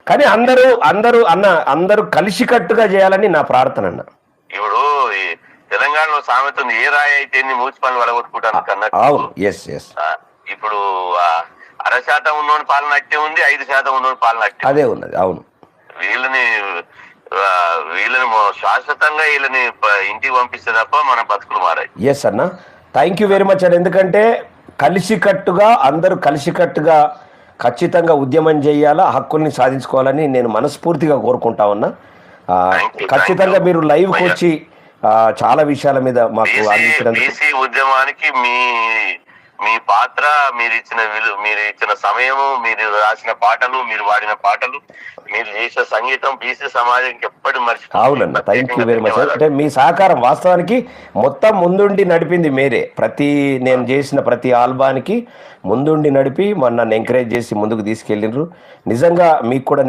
కానీ అందరూ కలిసికట్టుగా చేయాలని నా ప్రార్థన అన్న. ఇప్పుడు తెలంగాణలో సామెత ఉంది, ఏ రాయి అయితే మున్సిపల్ వడగొట్టుకుంటాను అన్నట్టు. అవును, ఎస్ ఎస్. ఇప్పుడు 1% ఉన్నోని పాలన అట్టే ఉంది, 5% ఉన్నోని పాలన అట్టే అదే ఉన్నది. అవును, వీళ్ళని శాశ్వతంగా వీళ్ళని ఇంటికి పంపిస్తే తప్ప మన బతుకులు మారాయి. ఎస్ అన్న, థ్యాంక్ యూ వెరీ మచ్ అన్న. ఎందుకంటే అందరూ కలిసికట్టుగా ఖచ్చితంగా ఉద్యమం చేయాలా, హక్కుల్ని సాధించుకోవాలని నేను మనస్ఫూర్తిగా కోరుకుంటా ఉన్నా. ఖచ్చితంగా మీరు లైవ్కి వచ్చి చాలా విషయాల మీద మాకు బీసీ ఉద్యమానికి మీ పాత్ర, మీరు ఇచ్చిన సమయము, మీరు రాసిన పాటలు, మీరు వాడిన పాటలు, మీరు చేసిన సంగీతం బీసీ సమాజానికి ఎప్పటి మర్చిపో. అవునన్న, థ్యాంక్ యూ వెరీ మచ్. అంటే మీ సహకారం వాస్తవానికి మొత్తం ముందుండి నడిపింది మీరే. నేను చేసిన ప్రతి ఆల్బానికి ముందుండి నడిపి నన్ను ఎంకరేజ్ చేసి ముందుకు తీసుకెళ్ళిండ్రు. నిజంగా మీకు కూడా